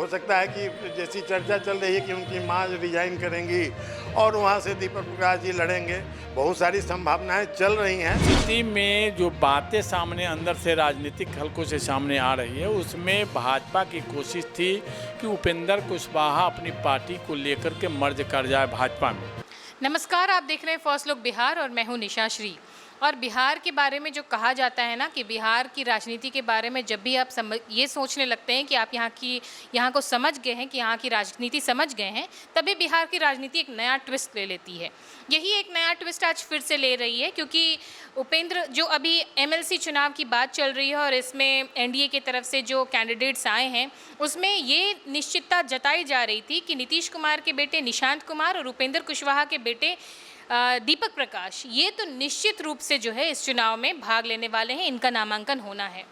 हो सकता है कि जैसी चर्चा चल रही है कि उनकी मां रिजाइन करेंगी और वहां से दीपक प्रकाश जी लड़ेंगे, बहुत सारी संभावनाएं चल रही हैं। स्थिति में जो बातें सामने अंदर से राजनीतिक हलकों से सामने आ रही है, उसमें भाजपा की कोशिश थी कि उपेंद्र कुशवाहा अपनी पार्टी को लेकर के मर्ज कर जाए भाजपा में। नमस्कार, आप देख रहे हैं फर्स्ट लुक बिहार और मैं हूं निशा श्री। और बिहार के बारे में जो कहा जाता है ना कि बिहार की राजनीति के बारे में जब भी आप ये सोचने लगते हैं कि आप यहाँ को समझ गए हैं, कि यहाँ की राजनीति समझ गए हैं, तभी बिहार की राजनीति एक नया ट्विस्ट ले लेती है। यही एक नया ट्विस्ट आज फिर से ले रही है, क्योंकि उपेंद्र जो अभी एमएलसी चुनाव की बात चल रही है और इसमें एनडीए की तरफ से जो कैंडिडेट्स आए हैं, उसमें ये निश्चितता जताई जा रही थी कि नीतीश कुमार के बेटे निशांत कुमार और उपेंद्र कुशवाहा के बेटे दीपक प्रकाश, ये तो निश्चित रूप से जो है इस चुनाव में भाग लेने वाले हैं, इनका नामांकन होना है।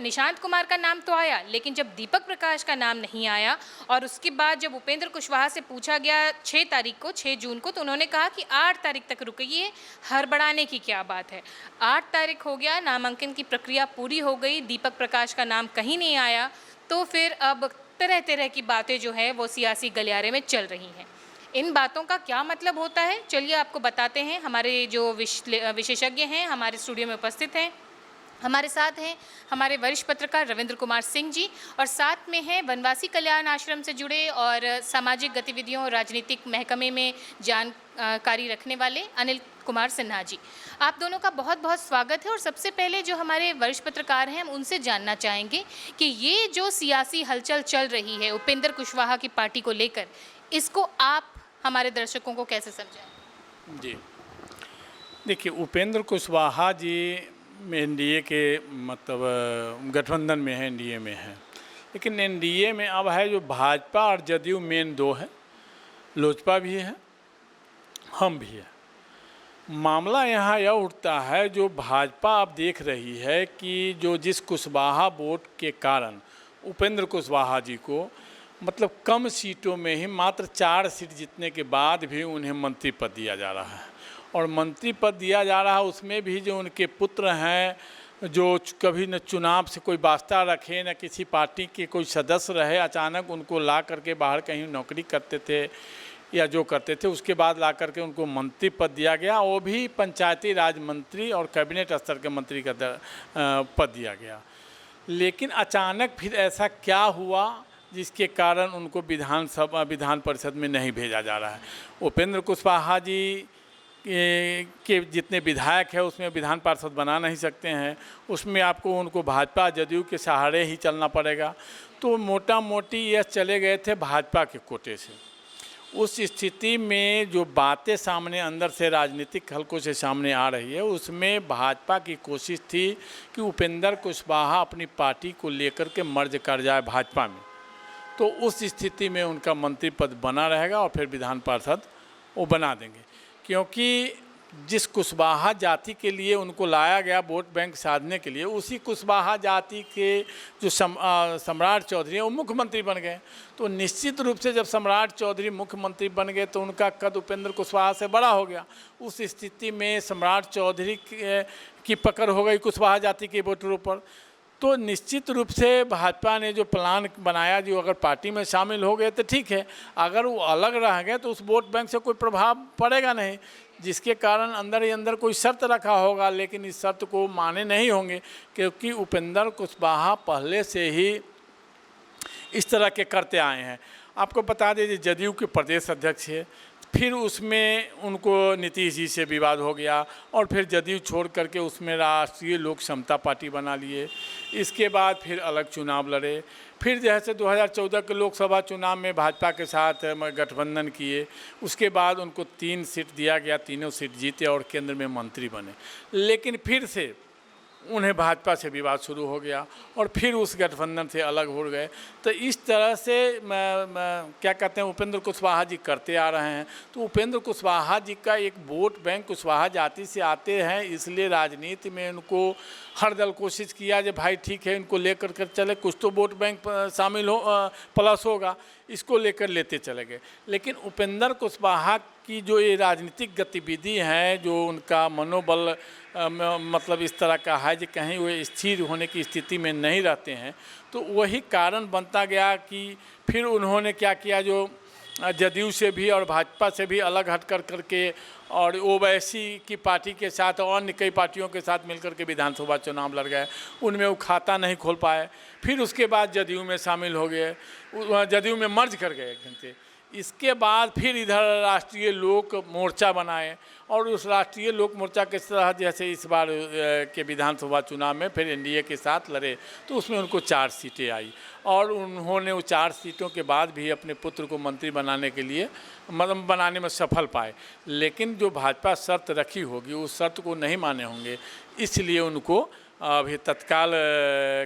निशांत कुमार का नाम तो आया, लेकिन जब दीपक प्रकाश का नाम नहीं आया और उसके बाद जब उपेंद्र कुशवाहा से पूछा गया 6 जून को, तो उन्होंने कहा कि 8 तारीख तक रुकिए, हड़बड़ाने की क्या बात है। 8 तारीख हो गया, नामांकन की प्रक्रिया पूरी हो गई, दीपक प्रकाश का नाम कहीं नहीं आया, तो फिर अब तरह तरह की बातें जो है वो सियासी गलियारे में चल रही हैं। इन बातों का क्या मतलब होता है, चलिए आपको बताते हैं। हमारे जो विशेषज्ञ हैं हमारे स्टूडियो में उपस्थित हैं। हमारे साथ हैं हमारे वरिष्ठ पत्रकार रविंद्र कुमार सिंह जी, और साथ में हैं वनवासी कल्याण आश्रम से जुड़े और सामाजिक गतिविधियों और राजनीतिक महकमे में जानकारी रखने वाले अनिल कुमार सिन्हा जी। आप दोनों का बहुत बहुत स्वागत है। और सबसे पहले जो हमारे वरिष्ठ पत्रकार हैं, हम उनसे जानना चाहेंगे कि ये जो सियासी हलचल चल रही है उपेंद्र कुशवाहा की पार्टी को लेकर, इसको आप हमारे दर्शकों को कैसे समझाएं? जी देखिए, उपेंद्र कुशवाहा जी एनडीए के मतलब गठबंधन में है, एनडीए में है, लेकिन एनडीए में अब है जो भाजपा और जदयू मेन दो है, लोजपा भी है, हम भी है। मामला यहाँ यह उठता है, जो भाजपा अब देख रही है कि जो जिस कुशवाहा वोट के कारण उपेंद्र कुशवाहा जी को मतलब कम सीटों में ही मात्र 4 सीट जीतने के बाद भी उन्हें मंत्री पद दिया जा रहा है, और मंत्री पद दिया जा रहा है उसमें भी जो उनके पुत्र हैं, जो कभी न चुनाव से कोई वास्ता रखे, न किसी पार्टी के कोई सदस्य रहे, अचानक उनको ला करके बाहर कहीं नौकरी करते थे या जो करते थे, उसके बाद ला करके उनको मंत्री पद दिया गया, वो भी पंचायती राज मंत्री और कैबिनेट स्तर के मंत्री का पद दिया गया। लेकिन अचानक फिर ऐसा क्या हुआ जिसके कारण उनको विधान परिषद में नहीं भेजा जा रहा है। उपेंद्र कुशवाहा जी के जितने विधायक हैं उसमें विधान पार्षद बना नहीं सकते हैं, उसमें आपको उनको भाजपा जदयू के सहारे ही चलना पड़ेगा। तो मोटा मोटी ये चले गए थे भाजपा के कोटे से। उस स्थिति में जो बातें सामने अंदर से राजनीतिक हलकों से सामने आ रही है, उसमें भाजपा की कोशिश थी कि उपेंद्र कुशवाहा अपनी पार्टी को लेकर के मर्ज कर जाए भाजपा में, तो उस स्थिति में उनका मंत्री पद बना रहेगा और फिर विधान पार्षद वो बना देंगे। क्योंकि जिस कुशवाहा जाति के लिए उनको लाया गया वोट बैंक साधने के लिए, उसी कुशवाहा जाति के जो सम्राट चौधरी हैं वो मुख्यमंत्री बन गए। तो निश्चित रूप से जब सम्राट चौधरी मुख्यमंत्री बन गए तो उनका कद उपेंद्र कुशवाहा से बड़ा हो गया। उस स्थिति में सम्राट चौधरी की पकड़ हो गई कुशवाहा जाति के वोटरों पर। तो निश्चित रूप से भाजपा ने जो प्लान बनाया, जो अगर पार्टी में शामिल हो गए तो ठीक है, अगर वो अलग रह गए तो उस वोट बैंक से कोई प्रभाव पड़ेगा नहीं, जिसके कारण अंदर ही अंदर कोई शर्त रखा होगा, लेकिन इस शर्त को माने नहीं होंगे, क्योंकि उपेंद्र कुशवाहा पहले से ही इस तरह के करते आए हैं। आपको बता दीजिए, जदयू के प्रदेश अध्यक्ष है, फिर उसमें उनको नीतीश जी से विवाद हो गया और फिर जदयू छोड़ करके उसमें राष्ट्रीय लोक समता पार्टी बना लिए। इसके बाद फिर अलग चुनाव लड़े, फिर जैसे 2014 के लोकसभा चुनाव में भाजपा के साथ गठबंधन किए। उसके बाद उनको 3 सीट दिया गया, तीनों सीट जीते और केंद्र में मंत्री बने। लेकिन फिर से उन्हें भाजपा से विवाद शुरू हो गया और फिर उस गठबंधन से अलग हो गए। तो इस तरह से क्या कहते हैं, उपेंद्र कुशवाहा जी करते आ रहे हैं। तो उपेंद्र कुशवाहा जी का एक वोट बैंक कुशवाहा जाति से आते हैं, इसलिए राजनीति में उनको हर दल कोशिश किया कि भाई ठीक है, इनको लेकर कर चले, कुछ तो वोट बैंक शामिल हो प्लस होगा, इसको लेकर लेते चले गए। लेकिन उपेंद्र कुशवाहा की जो ये राजनीतिक गतिविधि हैं, जो उनका मनोबल मतलब इस तरह का है कि कहीं वो स्थिर होने की स्थिति में नहीं रहते हैं, तो वही कारण बनता गया कि फिर उन्होंने क्या किया, जो जदयू से भी और भाजपा से भी अलग हट करके और ओवैसी की पार्टी के साथ और अन्य कई पार्टियों के साथ मिलकर के विधानसभा चुनाव लड़ गए। उनमें वो खाता नहीं खोल पाए, फिर उसके बाद जदयू में शामिल हो गए, जदयू में मर्ज कर गए एक घंटे। इसके बाद फिर इधर राष्ट्रीय लोक मोर्चा बनाए और उस राष्ट्रीय लोक मोर्चा के तहत जैसे इस बार के विधानसभा चुनाव में फिर एनडीए के साथ लड़े, तो उसमें उनको 4 सीटें आई और उन्होंने वो 4 सीटों के बाद भी अपने पुत्र को मंत्री बनाने के लिए मतलब बनाने में सफल पाए। लेकिन जो भाजपा शर्त रखी होगी उस शर्त को नहीं माने होंगे, इसलिए उनको अभी तत्काल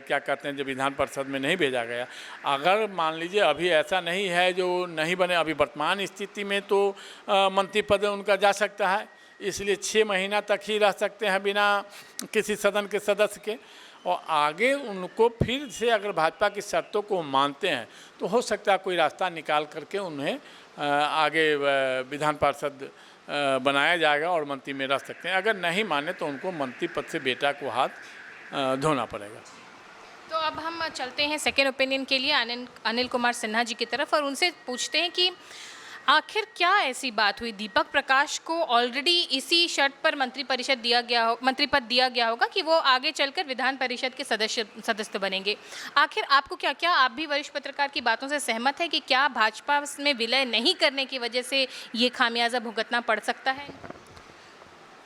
क्या कहते हैं, जब विधान परिषद में नहीं भेजा गया। अगर मान लीजिए अभी ऐसा नहीं है जो नहीं बने, अभी वर्तमान स्थिति में तो मंत्री पद उनका जा सकता है, इसलिए 6 महीना तक ही रह सकते हैं बिना किसी सदन के सदस्य के, और आगे उनको फिर से अगर भाजपा की शर्तों को मानते हैं तो हो सकता है कोई रास्ता निकाल करके उन्हें आगे विधान पार्षद बनाया जाएगा और मंत्री में रह सकते हैं। अगर नहीं माने तो उनको मंत्री पद से बेटा को हाथ धोना पड़ेगा। तो अब हम चलते हैं सेकेंड ओपिनियन के लिए अनिल कुमार सिन्हा जी की तरफ और उनसे पूछते हैं कि आखिर क्या ऐसी बात हुई, दीपक प्रकाश को ऑलरेडी इसी शर्त पर मंत्री पद दिया गया होगा कि वो आगे चलकर विधान परिषद के सदस्य बनेंगे। आखिर आपको क्या आप भी वरिष्ठ पत्रकार की बातों से सहमत है कि क्या भाजपा में विलय नहीं करने की वजह से ये खामियाजा भुगतना पड़ सकता है?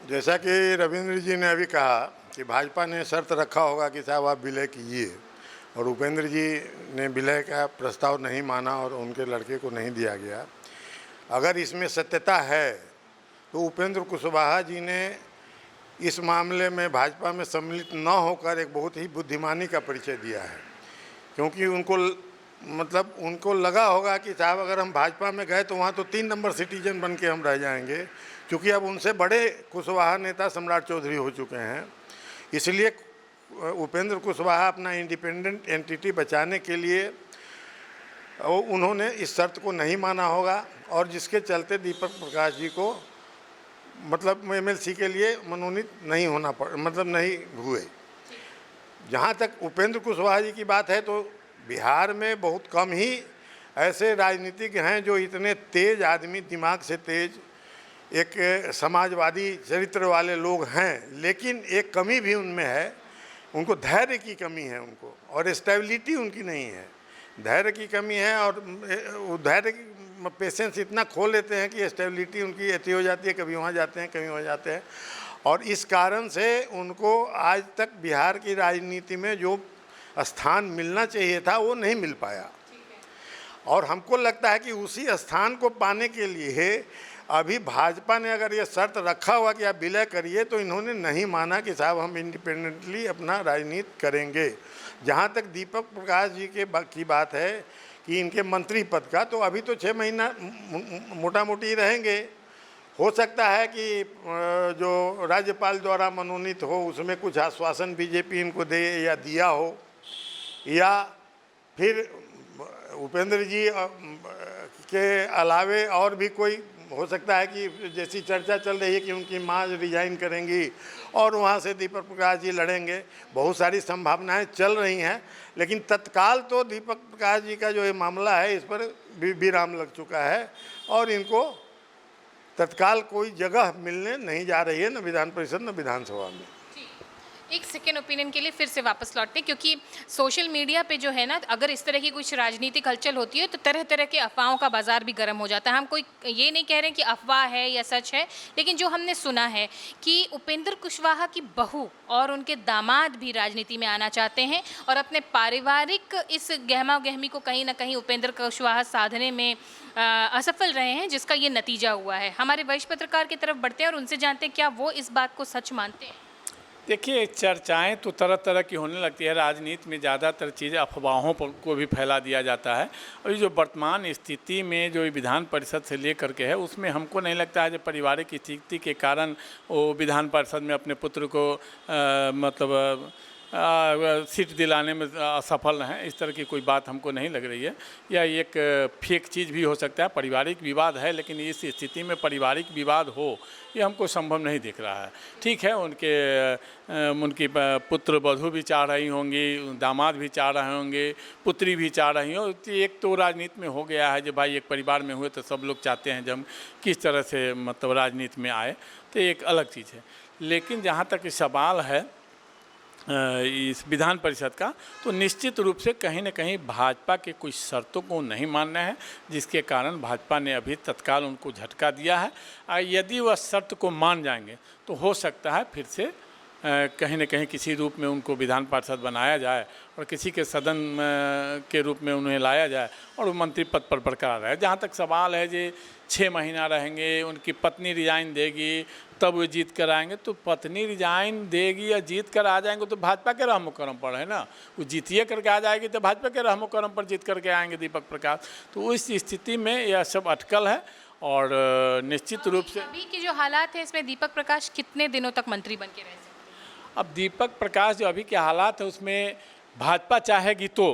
जैसा कि रविंद्र जी ने अभी कहा कि भाजपा ने शर्त रखा होगा कि साहब आप विलय कीजिए, और उपेंद्र जी ने विलय का प्रस्ताव नहीं माना और उनके लड़के को नहीं दिया गया। अगर इसमें सत्यता है तो उपेंद्र कुशवाहा जी ने इस मामले में भाजपा में सम्मिलित न होकर एक बहुत ही बुद्धिमानी का परिचय दिया है, क्योंकि उनको लगा होगा कि साहब अगर हम भाजपा में गए तो वहाँ तो 3 नंबर सिटीजन बन के हम रह जाएंगे, क्योंकि अब उनसे बड़े कुशवाहा नेता सम्राट चौधरी हो चुके हैं। इसलिए उपेंद्र कुशवाहा अपना इंडिपेंडेंट एंटिटी बचाने के लिए उन्होंने इस शर्त को नहीं माना होगा, और जिसके चलते दीपक प्रकाश जी को एमएलसी के लिए मनोनीत नहीं नहीं हुए। जहाँ तक उपेंद्र कुशवाहा जी की बात है तो बिहार में बहुत कम ही ऐसे राजनीतिज्ञ हैं जो इतने तेज आदमी, दिमाग से तेज, एक समाजवादी चरित्र वाले लोग हैं, लेकिन एक कमी भी उनमें है, उनको धैर्य की कमी है उनको, और स्टेबिलिटी उनकी नहीं है, धैर्य की कमी है। और धैर्य की पेशेंस इतना खो लेते हैं कि स्टेबिलिटी उनकी ऐसी हो जाती है, कभी वहाँ जाते हैं कभी वहाँ जाते हैं, और इस कारण से उनको आज तक बिहार की राजनीति में जो स्थान मिलना चाहिए था वो नहीं मिल पाया। और हमको लगता है कि उसी स्थान को पाने के लिए अभी भाजपा ने अगर ये शर्त रखा हुआ कि आप विलय करिए, तो इन्होंने नहीं माना कि साहब हम इंडिपेंडेंटली अपना राजनीति करेंगे। जहाँ तक दीपक प्रकाश जी की बात है कि इनके मंत्री पद का, तो अभी तो 6 महीना मोटा मोटी रहेंगे। हो सकता है कि जो राज्यपाल द्वारा मनोनीत हो उसमें कुछ आश्वासन बीजेपी इनको दे या दिया हो, या फिर उपेंद्र जी के अलावे और भी कोई हो सकता है कि जैसी चर्चा चल रही है कि उनकी माँ रिजाइन करेंगी और वहाँ से दीपक प्रकाश जी लड़ेंगे, बहुत सारी संभावनाएं चल रही हैं। लेकिन तत्काल तो दीपक प्रकाश जी का जो ये मामला है इस पर विराम लग चुका है और इनको तत्काल कोई जगह मिलने नहीं जा रही है, न विधान परिषद न विधानसभा में। एक सेकेंड ओपिनियन के लिए फिर से वापस लौटते हैं, क्योंकि सोशल मीडिया पे जो है ना, अगर इस तरह की कुछ राजनीतिक हलचल होती है तो तरह तरह के अफवाहों का बाजार भी गर्म हो जाता है। हम कोई ये नहीं कह रहे कि अफवाह है या सच है, लेकिन जो हमने सुना है कि उपेंद्र कुशवाहा की बहू और उनके दामाद भी राजनीति में आना चाहते हैं और अपने पारिवारिक इस गहमा गहमी को कहीं ना कहीं उपेंद्र कुशवाहा साधने में असफल रहे हैं, जिसका ये नतीजा हुआ है। हमारे वरिष्ठ पत्रकार की तरफ बढ़ते हैं और उनसे जानते हैं क्या वो इस बात को सच मानते हैं। देखिए, चर्चाएं तो तरह तरह की होने लगती है। राजनीति में ज़्यादातर चीज़ें अफवाहों पर को भी फैला दिया जाता है, और जो वर्तमान स्थिति में जो विधान परिषद से लेकर के है उसमें हमको नहीं लगता है जो पारिवारिक स्थिति के कारण वो विधान परिषद में अपने पुत्र को सीट दिलाने में असफल हैं, इस तरह की कोई बात हमको नहीं लग रही है। या एक फेक चीज़ भी हो सकता है, पारिवारिक विवाद है, लेकिन इस स्थिति में पारिवारिक विवाद हो ये हमको संभव नहीं दिख रहा है। ठीक है, उनकी पुत्र वधू भी चाह रही होंगी, दामाद भी चाह रहे होंगे, पुत्री भी चाह रही हो। एक तो राजनीति में हो गया है, जब भाई एक परिवार में हुए तो सब लोग चाहते हैं जब हम किस तरह से मतलब राजनीति में आए, तो एक अलग चीज़ है। लेकिन जहाँ तक सवाल है इस विधान परिषद का, तो निश्चित रूप से कहीं न कहीं भाजपा के कुछ शर्तों को नहीं मानना है, जिसके कारण भाजपा ने अभी तत्काल उनको झटका दिया है। यदि वह शर्त को मान जाएंगे तो हो सकता है फिर से कहीं न कहीं किसी रूप में उनको विधान पार्षद बनाया जाए और किसी के सदन के रूप में उन्हें लाया जाए और वो मंत्री पद पर बरकरार रहे। जहाँ तक सवाल है जी 6 महीना रहेंगे, उनकी पत्नी रिजाइन देगी तब वो जीत कर आएंगे, तो पत्नी रिजाइन देगी या जीत कर आ जाएंगे तो भाजपा के रहमो करम पर है ना, वो जीतिए करके आ जाएगी तो भाजपा के रहमो करम पर जीत करके आएंगे दीपक प्रकाश। तो इस स्थिति में यह सब अटकल है और निश्चित रूप से अभी के जो हालात है इसमें दीपक प्रकाश कितने दिनों तक मंत्री बन के रह सकते हैं? अब दीपक प्रकाश जो अभी के हालात है उसमें भाजपा चाहेगी तो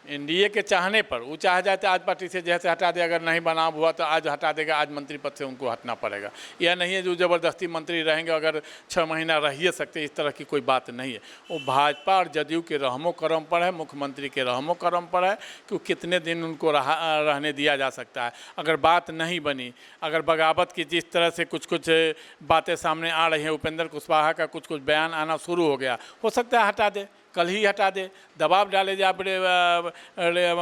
एनडीए के चाहने पर वो चाह जाते आज पार्टी से जैसे हटा दे, अगर नहीं बना हुआ तो आज हटा देगा, आज मंत्री पद से उनको हटना पड़ेगा। यह नहीं है जो ज़बरदस्ती मंत्री रहेंगे, अगर 6 महीना रह ही सकते, इस तरह की कोई बात नहीं है। वो भाजपा और जदयू के रहमो करम पर है, मुख्यमंत्री के रहमो करम पर है कि कितने दिन उनको रहने दिया जा सकता है। अगर बात नहीं बनी, अगर बगावत की जिस तरह से कुछ बातें सामने आ रही हैं, उपेंद्र कुशवाहा का कुछ बयान आना शुरू हो गया, हो सकता है हटा दे, कल ही हटा दे, दबाव डाले जा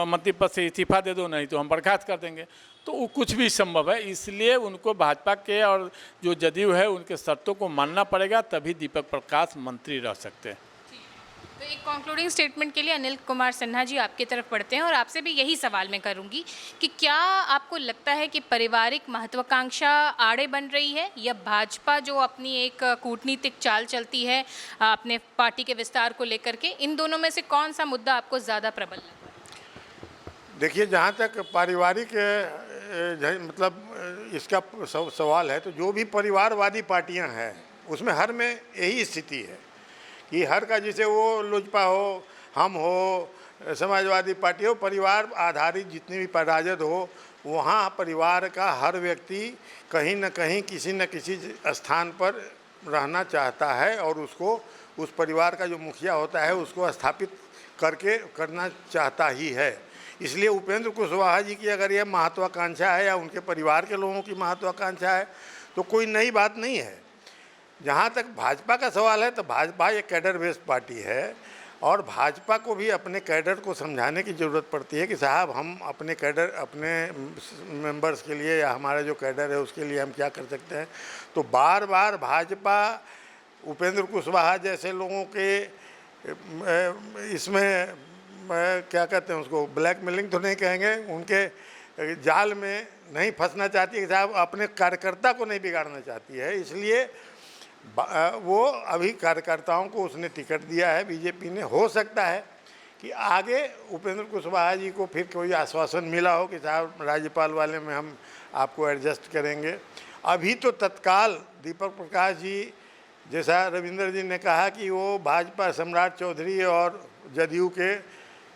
मंत्री पद से इस्तीफा दे दो, नहीं तो हम बर्खास्त कर देंगे। तो वो कुछ भी संभव है, इसलिए उनको भाजपा के और जो जदयू है उनके शर्तों को मानना पड़ेगा, तभी दीपक प्रकाश मंत्री रह सकते हैं। तो एक कंक्लूडिंग स्टेटमेंट के लिए अनिल कुमार सिन्हा जी आपकी तरफ पढ़ते हैं और आपसे भी यही सवाल मैं करूंगी कि क्या आपको लगता है कि पारिवारिक महत्वाकांक्षा आड़े बन रही है या भाजपा जो अपनी एक कूटनीतिक चाल चलती है अपने पार्टी के विस्तार को लेकर के, इन दोनों में से कौन सा मुद्दा आपको ज़्यादा प्रबल लगता है? देखिए, जहाँ तक पारिवारिक मतलब इसका सवाल है, तो जो भी परिवारवादी पार्टियाँ हैं उसमें हर में यही स्थिति है कि हर का, जैसे वो लोजपा हो, हम हो, समाजवादी पार्टी हो, परिवार आधारित जितनी भी राजद हो, वहाँ परिवार का हर व्यक्ति कहीं न कहीं किसी न किसी स्थान पर रहना चाहता है और उसको उस परिवार का जो मुखिया होता है उसको स्थापित करना चाहता ही है। इसलिए उपेंद्र कुशवाहा जी की अगर यह महत्वाकांक्षा है या उनके परिवार के लोगों की महत्वाकांक्षा है तो कोई नई बात नहीं है। जहाँ तक भाजपा का सवाल है तो भाजपा एक कैडर बेस्ड पार्टी है और भाजपा को भी अपने कैडर को समझाने की ज़रूरत पड़ती है कि साहब हम अपने कैडर, अपने मेंबर्स के लिए या हमारा जो कैडर है उसके लिए हम क्या कर सकते हैं। तो बार बार भाजपा उपेंद्र कुशवाहा जैसे लोगों के इसमें क्या कहते हैं उसको, ब्लैकमेलिंग तो नहीं कहेंगे, उनके जाल में नहीं फंसना चाहती है, साहब अपने कार्यकर्ता को नहीं बिगाड़ना चाहती है। इसलिए वो अभी कार्यकर्ताओं को उसने टिकट दिया है बीजेपी ने। हो सकता है कि आगे उपेंद्र कुशवाहा जी को फिर कोई आश्वासन मिला हो कि साहब राज्यपाल वाले में हम आपको एडजस्ट करेंगे। अभी तो तत्काल दीपक प्रकाश जी, जैसा रविंद्र जी ने कहा कि वो भाजपा सम्राट चौधरी और जदयू के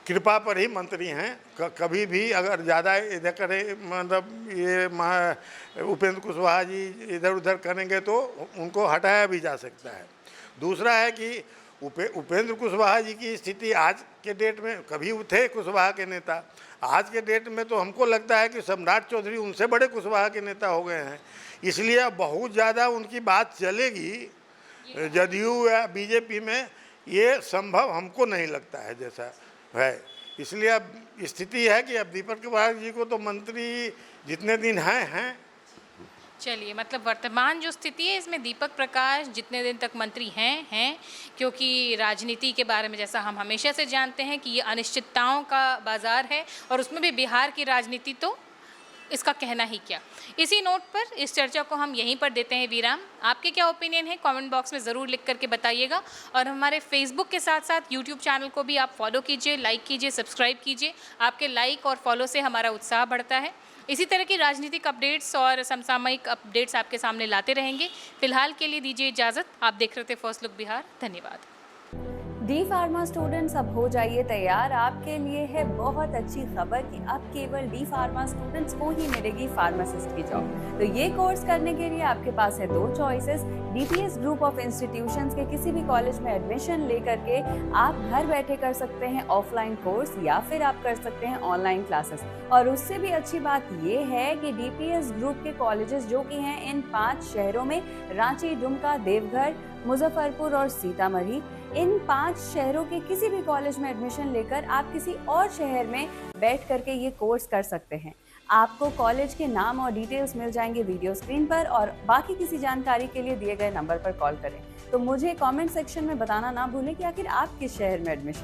कृपा पर ही मंत्री हैं, कभी भी अगर ज़्यादा इधर करे, मतलब ये उपेंद्र कुशवाहा जी इधर उधर करेंगे तो उनको हटाया भी जा सकता है। दूसरा है कि उपेंद्र कुशवाहा जी की स्थिति आज के डेट में, कभी थे कुशवाहा के नेता, आज के डेट में तो हमको लगता है कि सम्राट चौधरी उनसे बड़े कुशवाहा के नेता हो गए हैं। इसलिए बहुत ज़्यादा उनकी बात चलेगी जदयू या बीजेपी में, ये संभव हमको नहीं लगता है जैसा है। इसलिए अब स्थिति है कि अब दीपक प्रकाश जी को तो मंत्री जितने दिन हैं। चलिए, मतलब वर्तमान जो स्थिति है इसमें दीपक प्रकाश जितने दिन तक मंत्री हैं, क्योंकि राजनीति के बारे में जैसा हम हमेशा से जानते हैं कि ये अनिश्चितताओं का बाजार है और उसमें भी बिहार की राजनीति तो इसका कहना ही क्या। इसी नोट पर इस चर्चा को हम यहीं पर देते हैं विराम। आपके क्या ओपिनियन है कमेंट बॉक्स में ज़रूर लिख करके बताइएगा और हमारे फेसबुक के साथ साथ यूट्यूब चैनल को भी आप फॉलो कीजिए, लाइक कीजिए, सब्सक्राइब कीजिए। आपके लाइक और फॉलो से हमारा उत्साह बढ़ता है। इसी तरह की राजनीतिक अपडेट्स और समसामयिक अपडेट्स आपके सामने लाते रहेंगे। फिलहाल के लिए दीजिए इजाज़त। आप देख रहे थे फर्स्ट लुक बिहार। धन्यवाद। डी फार्मा स्टूडेंट्स अब हो जाइए तैयार, आपके लिए है बहुत अच्छी खबर कि अब केवल डी फार्मा स्टूडेंट्स को ही मिलेगी फार्मासिस्ट की जॉब। तो ये कोर्स करने के लिए आपके पास है 2 choices. DPS group of institutions के किसी भी कॉलेज में एडमिशन लेकर के आप घर बैठे कर सकते हैं ऑफलाइन कोर्स, या फिर आप कर सकते हैं ऑनलाइन क्लासेस। और उससे भी अच्छी बात ये है कि डीपीएस ग्रुप के कॉलेजेस जो कि हैं इन 5 शहरों में, रांची, दुमका, देवघर, मुजफ्फरपुर और सीतामढ़ी, इन 5 शहरों के किसी भी कॉलेज में एडमिशन लेकर आप किसी और शहर में बैठ करके ये कोर्स कर सकते हैं। आपको कॉलेज के नाम और डिटेल्स मिल जाएंगे वीडियो स्क्रीन पर, और बाकी किसी जानकारी के लिए दिए गए नंबर पर कॉल करें। तो मुझे कमेंट सेक्शन में बताना ना भूलें कि आखिर आप किस शहर में एडमिशन